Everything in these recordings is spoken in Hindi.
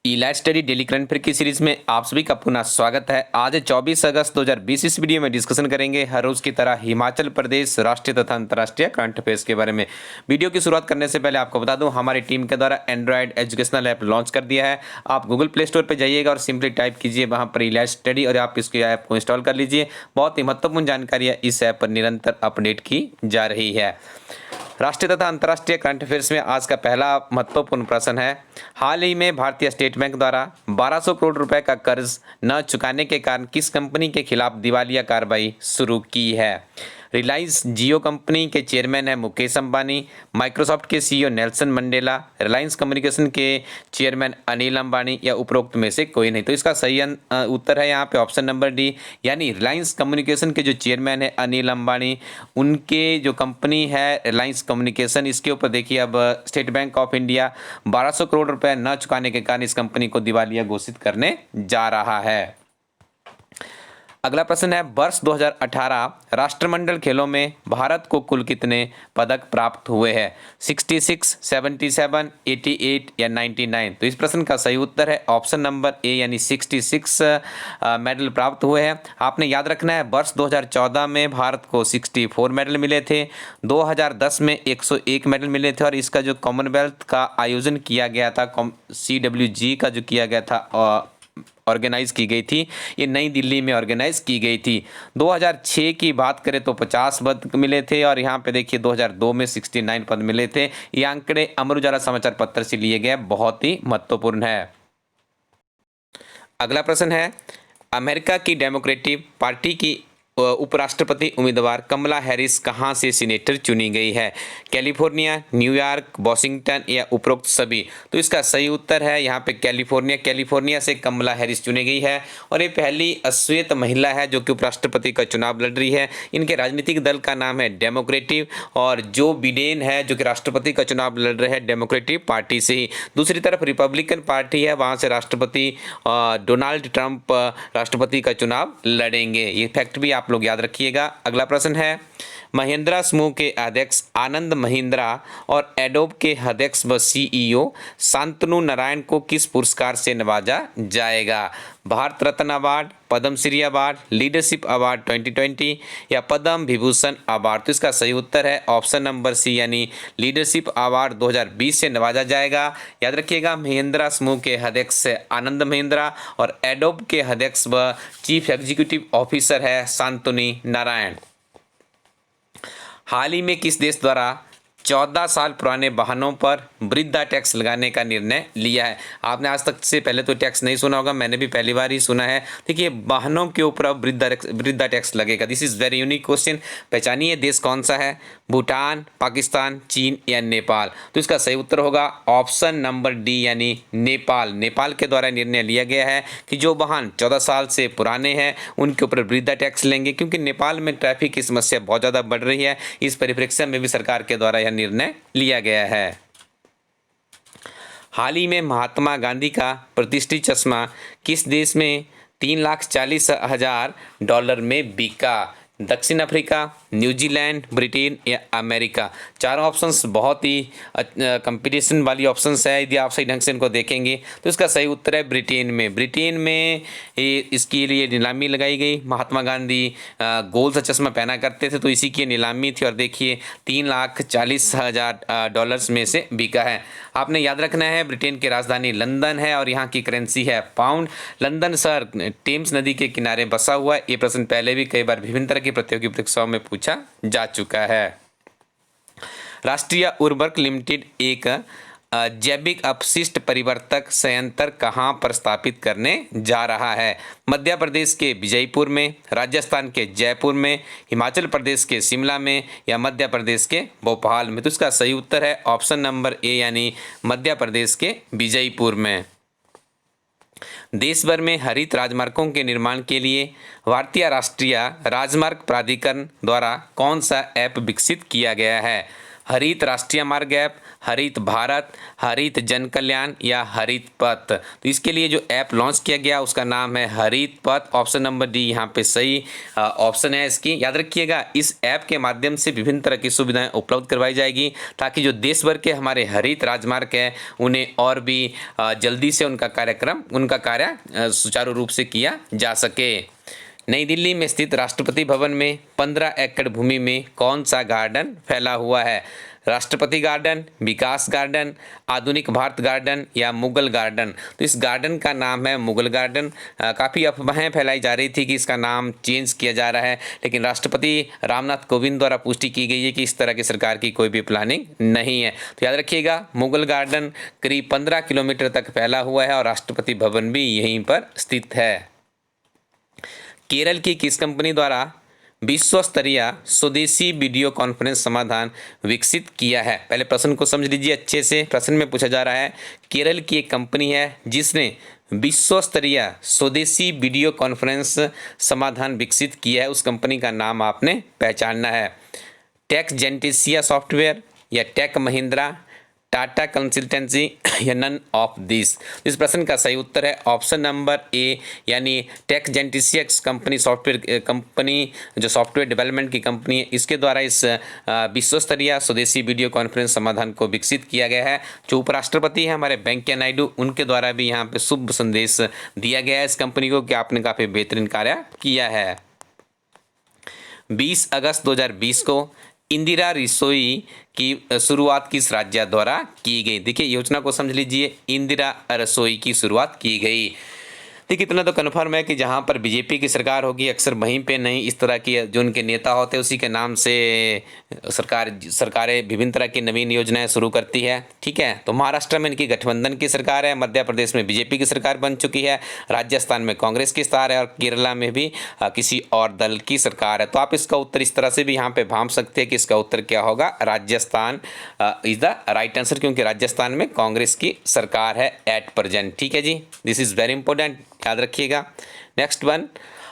Elite study daily current affair की सीरीज में आप सभी का पुनः स्वागत है। आज 24 अगस्त 2020 इस वीडियो में डिस्कशन करेंगे हर रोज की तरह हिमाचल प्रदेश राष्ट्रीय तथा अंतर्राष्ट्रीय करंट अफेयर्स के बारे में। वीडियो की शुरुआत करने से पहले आपको बता दूं, हमारी टीम के द्वारा एंड्रॉयड एजुकेशनल ऐप लॉन्च कर दिया है। आप गूगल प्ले स्टोर पर जाइएगा और सिंपली टाइप कीजिए वहाँ पर इलाइट स्टडी और आप इसके ऐप को इंस्टॉल कर लीजिए। बहुत ही महत्वपूर्ण जानकारियाँ इस ऐप पर निरंतर अपडेट की जा रही है। राष्ट्रीय तथा अंतर्राष्ट्रीय करंट अफेयर्स में आज का पहला महत्वपूर्ण प्रश्न है, हाल ही में भारतीय स्टेट बैंक द्वारा 1200 करोड़ रुपए का कर्ज न चुकाने के कारण किस कंपनी के खिलाफ दिवालिया कार्रवाई शुरू की है। रिलायंस जियो कंपनी के चेयरमैन है मुकेश अंबानी, माइक्रोसॉफ्ट के CEO Nelson Mandela, Reliance communication के चेयरमैन अनिल अंबानी या उपरोक्त में से कोई नहीं। तो इसका सही उत्तर है यहाँ पे ऑप्शन नंबर डी, यानी रिलायंस कम्युनिकेशन के जो चेयरमैन है अनिल अंबानी, उनके जो कंपनी है रिलायंस कम्युनिकेशन, इसके ऊपर देखिए अब state bank of India 1200 crore रुपए न चुकाने के कारण इस कंपनी को दिवालिया घोषित करने जा रहा है। अगला प्रश्न है, वर्ष 2018 राष्ट्रमंडल खेलों में भारत को कुल कितने पदक प्राप्त हुए हैं? 66, 77, 88 या 99? तो इस प्रश्न का सही उत्तर है ऑप्शन नंबर ए, यानी 66 मेडल प्राप्त हुए हैं। आपने याद रखना है वर्ष 2014 में भारत को 64 मेडल मिले थे, 2010 में 101 मेडल मिले थे और इसका जो कॉमनवेल्थ का आयोजन किया गया था, CWG का जो किया गया था, ऑर्गेनाइज की गई थी, ये नई दिल्ली में ऑर्गेनाइज की गई थी। 2006 की बात करें तो 50 पद मिले थे और यहाँ पे देखिए 2002 में 69 पद मिले थे। ये आंकड़े अमर उजाला समाचार पत्र से लिए गए, बहुत ही महत्वपूर्ण है। अगला प्रश्न है, अमेरिका की डेमोक्रेटिक पार्टी की उपराष्ट्रपति उम्मीदवार कमला हैरिस कहां से सीनेटर चुनी गई है? कैलिफोर्निया, न्यूयॉर्क, वॉशिंगटन या उपरोक्त सभी? तो इसका सही उत्तर है यहाँ पे कैलिफोर्निया से कमला हैरिस चुनी गई है और ये पहली अश्वेत महिला है जो कि उपराष्ट्रपति का चुनाव लड़ रही है। इनके राजनीतिक दल का नाम है डेमोक्रेटिक और जो बिडेन है जो कि राष्ट्रपति का चुनाव लड़ रहे हैं डेमोक्रेटिक पार्टी से ही। दूसरी तरफ रिपब्लिकन पार्टी है, वहाँ से राष्ट्रपति डोनाल्ड ट्रंप राष्ट्रपति का चुनाव लड़ेंगे। ये फैक्ट भी आप लोग याद रखिएगा। अगला प्रश्न है, महिंद्रा समूह के अध्यक्ष आनंद महिंद्रा और एडोब के अध्यक्ष व सीईओ शांतनु नारायण को किस पुरस्कार से नवाजा जाएगा? Bharat Ratna award, Padmashri award, leadership award 2020 या पद्म विभूषण अवार्ड? तो इसका सही उत्तर है ऑप्शन नंबर सी, यानी लीडरशिप अवार्ड 2020 से नवाजा जाएगा। याद रखिएगा, महिंद्रा समूह के अध्यक्ष आनंद महिंद्रा और एडोब के अध्यक्ष व चीफ एग्जीक्यूटिव ऑफिसर है शांतनु नारायण। हाल ही में किस देश द्वारा 14 साल पुराने वाहनों पर वृद्धा टैक्स लगाने का निर्णय लिया है? आपने आज तक से पहले तो टैक्स नहीं सुना होगा, मैंने भी पहली बार ही सुना है। देखिए, वाहनों के ऊपर अब वृद्धा टैक्स लगेगा। This is very unique question. पहचानिए देश कौन सा है? भूटान, पाकिस्तान, चीन या नेपाल? तो इसका सही उत्तर होगा ऑप्शन नंबर डी, यानी नेपाल। नेपाल के द्वारा निर्णय लिया गया है कि जो वाहन 14 साल से पुराने हैं उनके ऊपर वृद्धा टैक्स लेंगे, क्योंकि नेपाल में ट्रैफिक की समस्या बहुत ज़्यादा बढ़ रही है। इस परिप्रेक्ष्य में भी सरकार के द्वारा यह निर्णय लिया गया है। हाल ही में महात्मा गांधी का प्रतिष्ठित चश्मा किस देश में $3,40,000 में बिका? दक्षिण अफ्रीका, न्यूजीलैंड, ब्रिटेन या अमेरिका? चारों ऑप्शंस बहुत ही कंपटीशन वाली ऑप्शंस है। यदि आप सही ढंग से इनको देखेंगे तो इसका सही उत्तर है ब्रिटेन में। ब्रिटेन में इसके लिए नीलामी लगाई गई। महात्मा गांधी गोल सा चश्मा पहना करते थे तो इसी की नीलामी थी और देखिए $3,40,000 में से बिका है। आपने याद रखना है ब्रिटेन की राजधानी लंदन है और यहाँ की करेंसी है पाउंड। लंदन शहर टेम्स नदी के किनारे बसा हुआ है। ये प्रश्न पहले भी कई बार विभिन्न तरह की प्रतियोगी परीक्षाओं में पूछा जा चुका है। राष्ट्रीय उर्वरक लिमिटेड एक जैविक अपशिष्ट परिवर्तक संयंत्र कहां पर स्थापित करने जा रहा है? मध्य प्रदेश के विजयपुर में, राजस्थान के जयपुर में, हिमाचल प्रदेश के शिमला में या मध्य प्रदेश के भोपाल में? तो इसका सही उत्तर है ऑप्शन नंबर ए, यानी मध्य प्रदेश के विजयपुर में। देश भर में हरित राजमार्गों के निर्माण के लिए भारतीय राष्ट्रीय राजमार्ग प्राधिकरण द्वारा कौन सा ऐप विकसित किया गया है? हरित राष्ट्रीय मार्ग ऐप, हरित भारत, हरित जन कल्याण या हरित पथ। तो इसके लिए जो ऐप लॉन्च किया गया उसका नाम है हरित पथ। ऑप्शन नंबर डी यहाँ पे सही ऑप्शन है इसकी। याद रखिएगा, इस ऐप के माध्यम से विभिन्न तरह की सुविधाएं उपलब्ध करवाई जाएगी ताकि जो देश भर के हमारे हरित राजमार्ग है उन्हें और भी जल्दी से उनका कार्य सुचारू रूप से किया जा सके। नई दिल्ली में स्थित राष्ट्रपति भवन में 15 एकड़ भूमि में कौन सा गार्डन फैला हुआ है? राष्ट्रपति गार्डन, विकास गार्डन, आधुनिक भारत गार्डन या मुगल गार्डन। तो इस गार्डन का नाम है मुगल गार्डन। काफ़ी अफवाहें फैलाई जा रही थी कि इसका नाम चेंज किया जा रहा है, लेकिन राष्ट्रपति रामनाथ कोविंद द्वारा पुष्टि की गई है कि इस तरह की सरकार की कोई भी प्लानिंग नहीं है। तो याद रखिएगा, मुगल गार्डन करीब 15 किलोमीटर तक फैला हुआ है और राष्ट्रपति भवन भी यहीं पर स्थित है। केरल की किस कंपनी द्वारा विश्व स्तरीय स्वदेशी वीडियो कॉन्फ्रेंस समाधान विकसित किया है? पहले प्रश्न को समझ लीजिए अच्छे से। प्रश्न में पूछा जा रहा है, केरल की एक कंपनी है जिसने विश्व स्तरीय स्वदेशी वीडियो कॉन्फ्रेंस समाधान विकसित किया है, उस कंपनी का नाम आपने पहचानना है। टेक जेंटिसिया सॉफ्टवेयर या टेक महिंद्रा, टाटा कंसल्टेंसी या नन ऑफ दिस। इस प्रश्न का सही उत्तर है ऑप्शन नंबर ए, यानी टेक जेंटिसिया कंपनी जो सॉफ्टवेयर डेवलपमेंट की कंपनी है, इसके द्वारा इस विश्व स्तरीय स्वदेशी वीडियो कॉन्फ्रेंस समाधान को विकसित किया गया है। जो उपराष्ट्रपति हैं हमारे वेंकैया नायडू, उनके द्वारा भी यहाँ पे शुभ संदेश दिया गया है इस कंपनी को कि आपने काफ़ी बेहतरीन कार्य किया है। 20 अगस्त 2020 को इंदिरा रसोई की शुरुआत किस राज्य द्वारा की गई? देखिए, योजना को समझ लीजिए। इंदिरा रसोई की शुरुआत की गई। देखिए, इतना तो कन्फर्म है कि जहाँ पर बीजेपी की सरकार होगी अक्सर वहीं पे नहीं, इस तरह की जो उनके नेता होते हैं उसी के नाम से सरकारें विभिन्न तरह की नवीन योजनाएं शुरू करती है। ठीक है, तो महाराष्ट्र में इनकी गठबंधन की सरकार है, मध्य प्रदेश में बीजेपी की सरकार बन चुकी है, राजस्थान में कांग्रेस की सरकार है और केरला में भी किसी और दल की सरकार है। तो आप इसका उत्तर इस तरह से भी यहाँ पे भांप सकते हैं कि इसका उत्तर क्या होगा, Rajasthan is the right answer, क्योंकि राजस्थान में कांग्रेस की सरकार है एट प्रेजेंट। ठीक है जी, दिस इज वेरी इंपॉर्टेंट, याद रखिएगा। नेक्स्ट वन,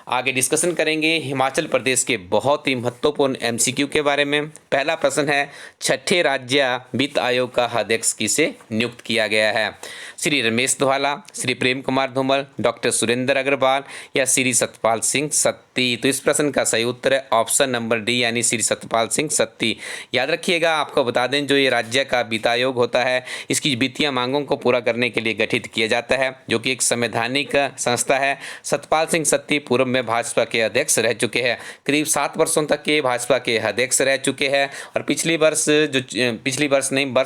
आगे डिस्कशन करेंगे हिमाचल प्रदेश के बहुत ही महत्वपूर्ण एमसीक्यू के बारे में। पहला प्रश्न है, छठे राज्य वित्त आयोग का अध्यक्ष किसे नियुक्त किया गया है? श्री रमेश धवाला, श्री प्रेम कुमार धूमल, डॉक्टर सुरेंद्र अग्रवाल या श्री सतपाल सिंह सत्ती। तो इस प्रश्न का सही उत्तर है ऑप्शन नंबर डी, यानी श्री सतपाल सिंह सत्ती। याद रखिएगा, आपको बता दें जो ये राज्य का वित्त आयोग होता है, इसकी वित्तीय मांगों को पूरा करने के लिए गठित किया जाता है, जो कि एक संवैधानिक संस्था है। सतपाल सिंह सत्ती पूर्व में भाजपा के अध्यक्ष रह चुके हैं, करीब 7 वर्षों तक के भाजपा के अध्यक्ष रह चुके हैं और वर्ष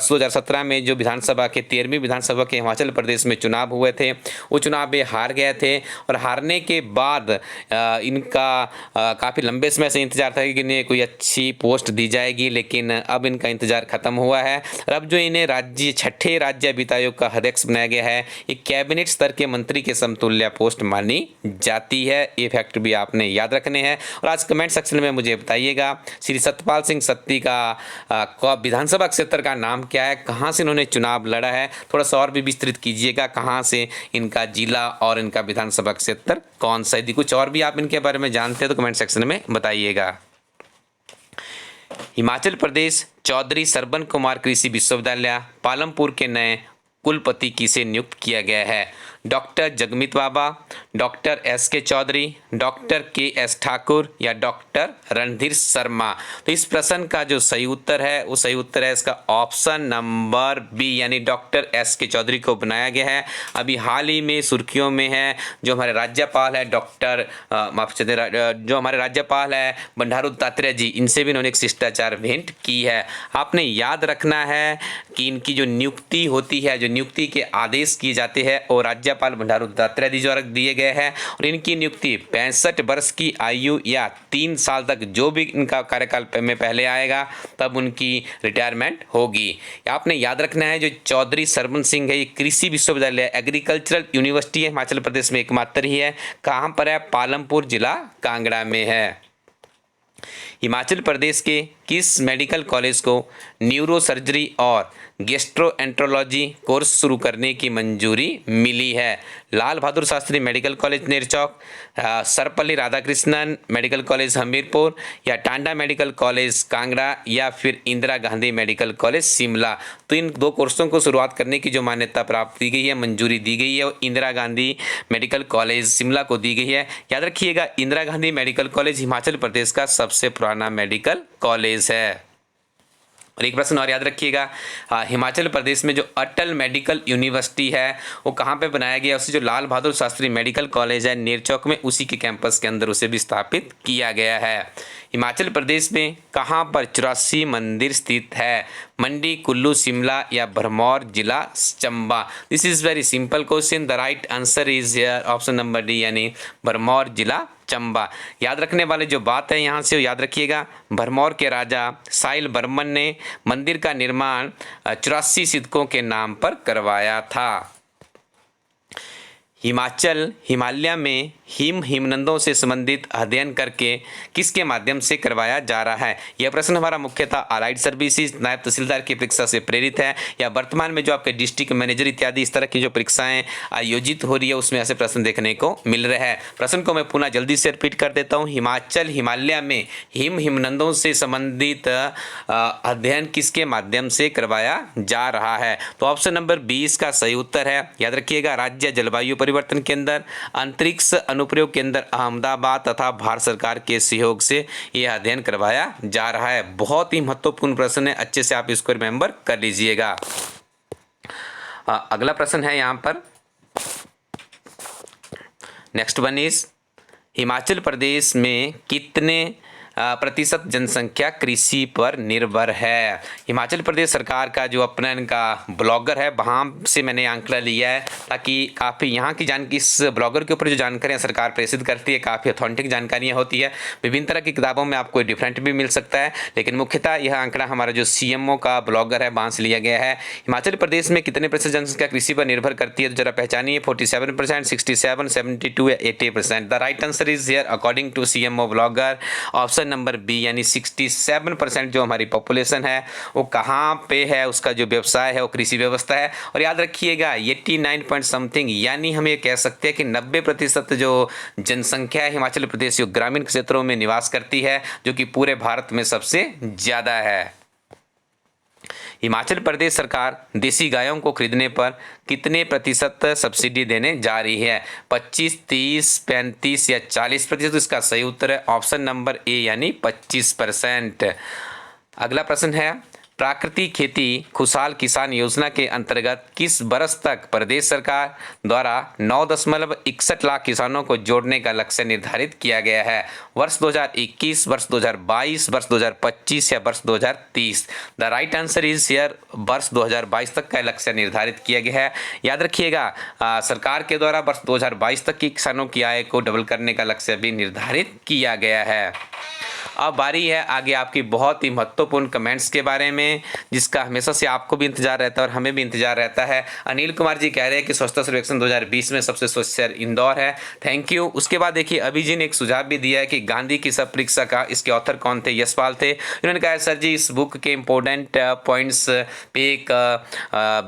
2017 में जो विधानसभा के 13वीं विधानसभा के हिमाचल प्रदेश में चुनाव हुए थे, वो चुनाव में हार गए थे और हारने के बाद इनका काफ़ी लंबे समय से इंतजार था कि इन्हें कोई अच्छी पोस्ट दी जाएगी, लेकिन अब इनका इंतजार खत्म हुआ है और अब जो इन्हें छठे राज्य वित्त आयोग का अध्यक्ष बनाया गया है, ये कैबिनेट स्तर के मंत्री के समतुल्य पोस्ट मानी जाती है। ये फैक्ट भी आपने याद रखने हैं और आज कमेंट सेक्शन में मुझे बताइएगा श्री सतपाल सिंह सत्ती का विधानसभा क्षेत्र का नाम क्या है, कहां से इन्होंने चुनाव लड़ा है, थोड़ा सा और भी विस्तृत कीजिएगा, कहां से इनका जिला और इनका विधानसभा क्षेत्र कौन सा। यदि कुछ और भी आप इनके बारे में जानते हैं तो कमेंट सेक्शन में बताइएगा। हिमाचल प्रदेश चौधरी सरबन कुमार कृषि विश्वविद्यालय पालमपुर के नए कुलपति किसे नियुक्त किया गया है? Doctor Jagmeet Baba, doctor S K. Chaudhary, doctor K S. Thakur या डॉक्टर रणधीर शर्मा। तो इस प्रश्न का जो सही उत्तर है वो सही उत्तर है इसका ऑप्शन नंबर बी, यानी डॉक्टर एस.के. चौधरी को बनाया गया है। अभी हाल ही में सुर्खियों में है जो हमारे राज्यपाल है जो हमारे राज्यपाल है बंडारू दत्तात्रेय जी, इनसे भी इन्होंने एक शिष्टाचार भेंट की है। आपने याद रखना है कि इनकी जो नियुक्ति होती है, जो नियुक्ति के आदेश किए जाते हैं और राज्यपाल बंडारू दत्तात्रेय जी द्वारा दिए गए हैं और इनकी नियुक्ति 65 वर्ष की आयु या 3 साल तक जो भी इनका कार्यकाल में पहले आएगा तब उनकी रिटायरमेंट होगी। आपने याद रखना है जो चौधरी सरबन सिंह है, ये कृषि विश्वविद्यालय एग्रीकल्चरल यूनिवर्सिटी है हिमाचल प्रदेश में एकमात्र ही है। कहाँ पर है? पालमपुर जिला कांगड़ा में है। हिमाचल प्रदेश के किस मेडिकल कॉलेज को न्यूरो सर्जरी और गैस्ट्रोएंट्रोलॉजी कोर्स शुरू करने की मंजूरी मिली है? Lal Bahadur Shastri medical college Nerchowk, Sarvepalli Radhakrishnan medical college Hamirpur, या टांडा मेडिकल कॉलेज कांगड़ा, या फिर इंदिरा गांधी मेडिकल कॉलेज शिमला। तो इन 2 कोर्सों को शुरुआत करने की जो मान्यता प्राप्त की गई है, मंजूरी दी गई है, वो इंदिरा गांधी मेडिकल कॉलेज शिमला को दी गई है। याद रखिएगा, इंदिरा गांधी मेडिकल कॉलेज हिमाचल प्रदेश का सबसे पुराना मेडिकल कॉलेज है। और एक प्रश्न और याद रखिएगा, हिमाचल प्रदेश में जो अटल मेडिकल यूनिवर्सिटी है वो कहाँ पे बनाया गया? उसे जो लाल बहादुर शास्त्री मेडिकल कॉलेज है नेरचौक में, उसी के कैंपस के अंदर उसे भी स्थापित किया गया है। हिमाचल प्रदेश में कहाँ पर 84 मंदिर स्थित है? मंडी, कुल्लू, शिमला, या भरमौर जिला Chamba? This is very simple question. The right answer is here option number D, यानी भरमौर जिला चंबा। याद रखने वाले जो बात है यहाँ से याद रखिएगा, भरमौर के राजा साहिल बर्मन ने मंदिर का निर्माण 84 सिद्कों के नाम पर करवाया था। हिमालय में हिमनदों से संबंधित अध्ययन करके किसके माध्यम से करवाया जा रहा है? यह प्रश्न हमारा मुख्यतः अलाइड सर्विसेज नायब तहसीलदार की परीक्षा से प्रेरित है, या वर्तमान में जो आपके डिस्ट्रिक्ट मैनेजर इत्यादि इस तरह की जो परीक्षाएं आयोजित हो रही है उसमें ऐसे प्रश्न देखने को मिल रहे हैं। प्रश्न को मैं पुनः जल्दी से रिपीट कर देता हूँ। हिमालय में हिमनदों से संबंधित अध्ययन किसके माध्यम से करवाया जा रहा है? तो ऑप्शन नंबर 20 का सही उत्तर है। याद रखिएगा, राज्य जलवायु परिवर्तन केंद्र, अंतरिक्ष अनुप्रयोग केंद्र अहमदाबाद तथा भारत सरकार के सहयोग से यह अध्ययन करवाया जा रहा है। बहुत ही महत्वपूर्ण प्रश्न है, अच्छे से आप इसको रिमेंबर कर लीजिएगा। अगला प्रश्न है यहाँ पर, next one is, Himachal Pradesh में कितने प्रतिशत जनसंख्या कृषि पर निर्भर है? हिमाचल प्रदेश सरकार का जो अपना इनका ब्लॉगर है, वहाँ से मैंने आंकड़ा लिया है ताकि काफ़ी यहाँ की जानकारी, इस ब्लॉगर के ऊपर जो जानकारियाँ सरकार प्रेषित करती है काफ़ी ऑथेंटिक जानकारियाँ होती है। विभिन्न तरह की किताबों में आपको डिफरेंट भी मिल सकता है, लेकिन मुख्यतः यह आंकड़ा हमारा जो CMO का ब्लॉगर है वहाँ से लिया गया है। हिमाचल प्रदेश में कितने प्रतिशत जनसंख्या कृषि पर निर्भर करती है? तो जरा पहचानिए, 47%, 67%, 72% या 80%। The right answer is here according to CMO blogger option number B, यानी 67% जो हमारी पॉपुलेशन है वो कहाँ पे है, उसका जो व्यवसाय है वो कृषि व्यवस्था है। और याद रखिएगा 89 पॉइंट समथिंग, यानी हम ये कह सकते हैं कि 90% जो जनसंख्या है हिमाचल प्रदेश जो ग्रामीण क्षेत्रों में निवास करती है, जो कि पूरे भारत में सबसे ज़्यादा है। हिमाचल प्रदेश सरकार देसी गायों को खरीदने पर कितने प्रतिशत सब्सिडी देने जा रही है? 25, 30, 35 या 40%? इसका सही उत्तर है ऑप्शन नंबर ए, यानी 25%। अगला प्रश्न है, प्राकृतिक खेती खुशहाल किसान योजना के अंतर्गत किस वर्ष तक प्रदेश सरकार द्वारा 9.61 लाख किसानों को जोड़ने का लक्ष्य निर्धारित किया गया है? वर्ष 2021, वर्ष 2022, वर्ष 2025 या वर्ष 2030? The right answer is here वर्ष 2022 तक का लक्ष्य निर्धारित किया गया है। याद रखिएगा, सरकार के द्वारा वर्ष 2022 तक की किसानों की आय को डबल करने का लक्ष्य भी निर्धारित किया गया है। अब बारी है आगे आपकी बहुत ही महत्वपूर्ण कमेंट्स के बारे में, जिसका हमेशा से आपको भी इंतजार रहता है और हमें भी इंतजार रहता है। अनिल कुमार जी कह रहे हैं कि स्वच्छता सर्वेक्षण 2020 में सबसे स्वच्छ शहर इंदौर है, थैंक यू। उसके बाद देखिए अभी जी ने एक सुझाव भी दिया है कि गांधी की सब परीक्षा का इसके ऑथर कौन थे? यशपाल थे। इन्होंने कहा सर जी इस बुक के इम्पोर्टेंट पॉइंट्स पे एक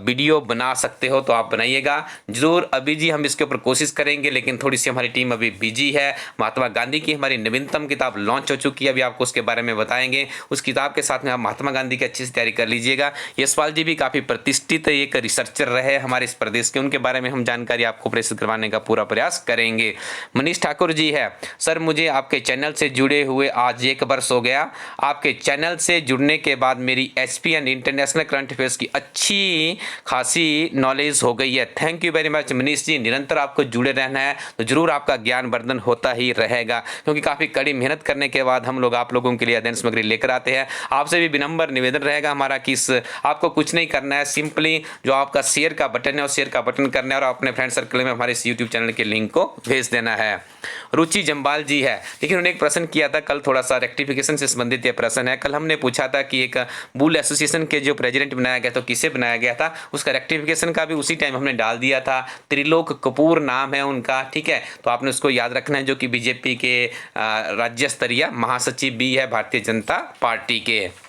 वीडियो बना सकते हो तो आप बनाइएगा जरूर। अभी जी हम इसके ऊपर कोशिश करेंगे, लेकिन थोड़ी सी हमारी टीम अभी बिजी है। महात्मा गांधी की हमारी नवीनतम किताब लॉन्च हो चुकी है, अभी आपको उसके बारे में बताएंगे। उस किताब के साथ में आप महात्मा गांधी की अच्छी से तैयारी कर लीजिएगा। यशपाल जी भी काफ़ी प्रतिष्ठित एक रिसर्चर रहे हमारे इस प्रदेश के, उनके बारे में हम जानकारी आपको प्रेषित करवाने का पूरा प्रयास करेंगे। मनीष ठाकुर जी है, सर मुझे आपके चैनल से जुड़े हुए आज 1 वर्ष हो गया। आपके चैनल से जुड़ने के बाद मेरी HPN इंटरनेशनल करंट अफेयर्स की अच्छी खासी नॉलेज हो गई है। Thank you very much Manish ji. निरंतर आपको जुड़े रहना है तो जरूर आपका ज्ञान वर्धन होता ही रहेगा, क्योंकि काफ़ी कड़ी मेहनत करने के बाद हम लोग आप लोगों के लिए अध्ययन सामग्री लेकर आते हैं। आपसे भी विनम्र निवेदन रहेगा हमारा कि आपको कुछ नहीं करना है, सिंपली जो आपका शेयर का बटन है उस शेयर का बटन करना है और अपने फ्रेंड सर्कल में हमारे इस यूट्यूब चैनल के लिंक को भेज देना है। रुचि जम्बाल जी है, लेकिन उन्होंने एक प्रश्न किया था कल, थोड़ा सा रेक्टिफिकेशन से संबंधित यह प्रश्न है। कल हमने पूछा था कि एक बुल एसोसिएशन के जो प्रेसिडेंट बनाया गया तो किसे बनाया गया था, उसका रेक्टिफिकेशन का भी उसी टाइम हमने डाल दिया था। त्रिलोक कपूर नाम है उनका, ठीक है, तो आपने उसको याद रखना है, जो कि बीजेपी के राज्य स्तरीय महासचिव सचिव भी है भारतीय जनता पार्टी के।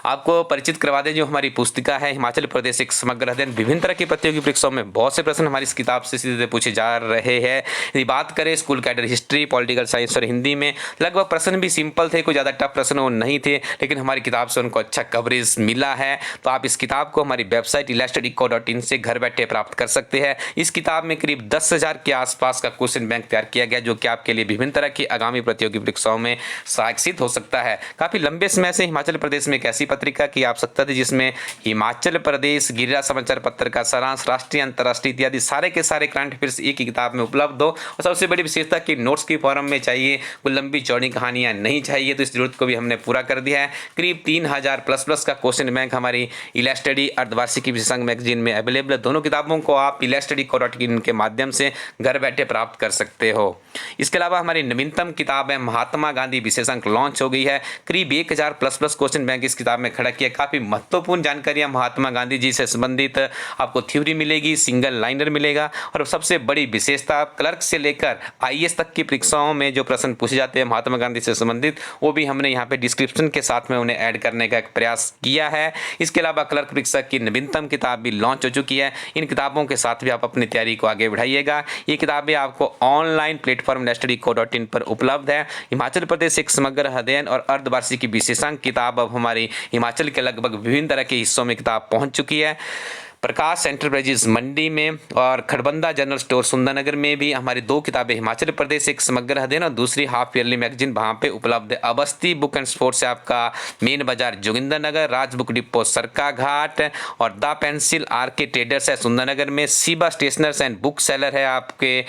आपको परिचित करवा दें, जो हमारी पुस्तिका है हिमाचल प्रदेश एक समग्र अध्ययन, विभिन्न तरह की प्रतियोगी परीक्षाओं में बहुत से प्रश्न हमारी इस किताब से सीधे पूछे जा रहे हैं। यदि बात करें school cadre history, political science और हिंदी में लगभग प्रश्न भी सिंपल थे, कोई ज़्यादा टफ प्रश्न वो नहीं थे, लेकिन हमारी किताब से उनको अच्छा कवरेज मिला है। तो आप इस किताब को हमारी वेबसाइट ilasted.eco.in से घर बैठे प्राप्त कर सकते हैं। इस किताब में करीब 10,000 के आसपास का क्वेश्चन बैंक तैयार किया गया, जो कि आपके लिए विभिन्न तरह की आगामी प्रतियोगी परीक्षाओं में सहायक सिद्ध हो सकता है। काफ़ी लंबे समय से हिमाचल प्रदेश में एक ऐसी पत्रिका की आवश्यकता थी जिसमें हिमाचल प्रदेश गिरिराज समाचार पत्र का सारांश, राष्ट्रीय अंतर्राष्ट्रीय इत्यादि सारे के सारे करंट अफेयर्स एक ही किताब में उपलब्ध हो। और सबसे बड़ी विशेषता कि नोट्स की फॉर्म में चाहिए, कोई लंबी चौड़ी कहानियां नहीं चाहिए। तो इस जरूरत को भी हमने पूरा कर दिया है। करीब 3000 प्लस का क्वेश्चन बैंक हमारी इलास्टडी अर्धवार्षिकी विशेषज्ञ मैगजीन में अवेलेबल है। दोनों किताबों को आप ilasted.eco.in के माध्यम से घर बैठे प्राप्त कर सकते हो। इसके अलावा हमारी नवीनतम किताब है महात्मा गांधी विशेषज्ञ लॉन्च हो गई है। करीब 1000 प्लस क्वेश्चन बैंक इस किताब में खड़ा किया। काफी महत्वपूर्ण जानकारियां महात्मा गांधी जी से संबंधित आपको थ्योरी मिलेगी, सिंगल लाइनर मिलेगा, और सबसे बड़ी विशेषता क्लर्क से लेकर आईएएस तक की परीक्षाओं में जो प्रश्न पूछे जाते हैं महात्मा गांधी से संबंधित, वो भी हमने यहाँ पे डिस्क्रिप्शन के साथ में उन्हें ऐड करने का एक प्रयास किया है। इसके अलावा क्लर्क परीक्षा की नवीनतम किताब भी लॉन्च हो चुकी है। इन किताबों के साथ भी आप अपनी तैयारी को आगे बढ़ाइएगा। ये किताबें आपको ऑनलाइन प्लेटफॉर्म ilasted.eco.in पर उपलब्ध है। हिमाचल प्रदेश एक समग्र अध्ययन और अर्धवार्षिकी विशेषज्ञ किताब अब हमारी हिमाचल के लगभग विभिन्न तरह के हिस्सों में किताब पहुंच चुकी है। प्रकाश एंटरप्राइजेज मंडी में और खड़बंदा जनरल स्टोर सुंदरनगर में भी हमारी 2 किताबें हिमाचल प्रदेश एक समग्र अध्ययन और दूसरी हाफ ईयरली मैगजीन वहाँ पे उपलब्ध है। अवस्थी बुक एंड स्पोर्ट्स से आपका मेन बाजार जोगिंदरनगर, राज बुक डिपो सरकाघाट और द पेंसिल आरके ट्रेडर्स है सुंदरनगर में, Shiva stationers and book seller है आपके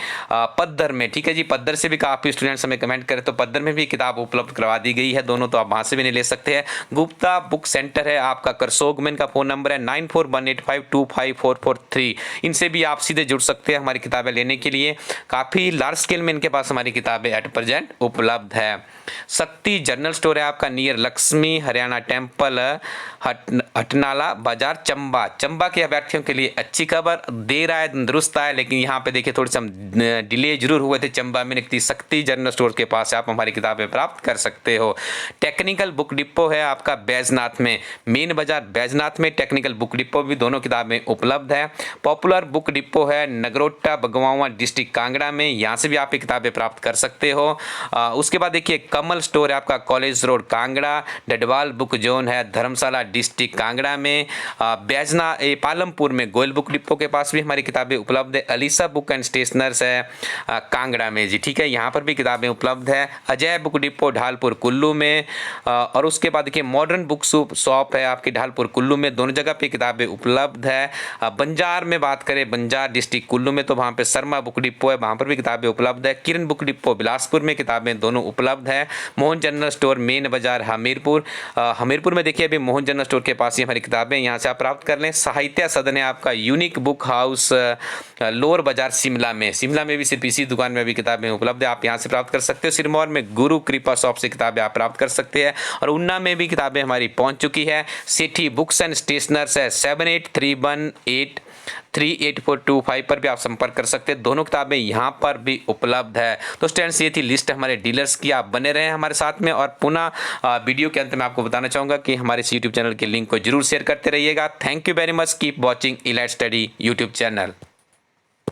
पद्दर में। ठीक है जी, पद्दर से भी काफ़ी स्टूडेंट्स हमें कमेंट करें तो पद्दर में भी किताब उपलब्ध करवा दी गई है दोनों, तो आप वहाँ से भी नहीं ले सकते हैं। गुप्ता बुक सेंटर है आपका करसोग में, इनका फ़ोन नंबर है 9418525443। इनसे भी आप सीधे जुड़ सकते हैं हमारी किताबें लेने के लिए। काफ़ी लार्ज स्केल में इनके पास हमारी किताबें एट प्रेजेंट उपलब्ध है। शक्ति जनरल स्टोर है आपका नियर लक्ष्मी हरियाणा टेम्पल हटनाला बाजार चंबा। चंबा के अभ्यर्थियों के लिए अच्छी खबर, देर आए दुरुस्त आए, लेकिन यहाँ पे देखिए थोड़ी सी डिले जरूर हुए थे। चंबा में निकली शक्ति जनरल स्टोर के पास आप हमारी किताबें प्राप्त कर सकते हो। टेक्निकल बुक डिपो है आपका बैजनाथ में, मेन बाजार बैजनाथ में टेक्निकल बुक डिपो भी दोनों किताबें उपलब्ध है। पॉपुलर बुक डिपो है नगरोटा बगवावा डिस्ट्रिक्ट कांगड़ा में, यहाँ से भी आप ये किताबें प्राप्त कर सकते हो। उसके बाद देखिए कमल स्टोर है आपका college road Kangra, Dadwal book zone है धर्मशाला डिस्ट्रिक्ट कांगड़ा में, बैजना पालमपुर में गोयल बुक डिपो के पास भी हमारी किताबें उपलब्ध है। अलीसा बुक एंड स्टेशनर्स है कांगड़ा में जी, ठीक है, यहाँ पर भी किताबें उपलब्ध है। अजय बुक डिपो ढालपुर कुल्लू में, और उसके बाद देखिए मॉडर्न बुक शॉप है आपकी ढालपुर कुल्लू में, दोनों जगह पे किताबें उपलब्ध है। बंजार में बात करें बंजार डिस्ट्रिक्ट कुल्लू में तो वहाँ पे शर्मा बुक डिपो है, वहाँ पर भी किताबें उपलब्ध है। किरण बुक डिपो बिलासपुर में किताबें दोनों उपलब्ध है। मोहन जनरल स्टोर मेन बाजार हमीरपुर, हमीरपुर में देखिए अभी मोहन जनरल स्टोर के पास ही हमारी किताबें, यहाँ से आप प्राप्त कर लें। साहित्य सदन है आपका यूनिक बुक हाउस लोअर बाजार शिमला में भी सिर्फ इसी दुकान में भी किताबें उपलब्ध है, आप यहाँ से प्राप्त कर सकते हो। सिरमौर में गुरु कृपा शॉप से किताबें आप प्राप्त कर सकते हैं, और उन्ना में भी किताबें हमारी पहुँच चुकी है। सेठी बुक्स एंड स्टेशनर्स है 7831838425 पर भी आप संपर्क कर सकते हैं, दोनों किताबें यहाँ पर भी उपलब्ध है। तो स्टूडेंट्स ये थी लिस्ट हमारे डीलर्स की, आप बने रहें हमारे साथ में। और पुनः वीडियो के अंत में आपको बताना चाहूँगा कि हमारे इस यूट्यूब चैनल के लिंक को जरूर शेयर करते रहिएगा। Thank you very much, keep watching elite study YouTube channel.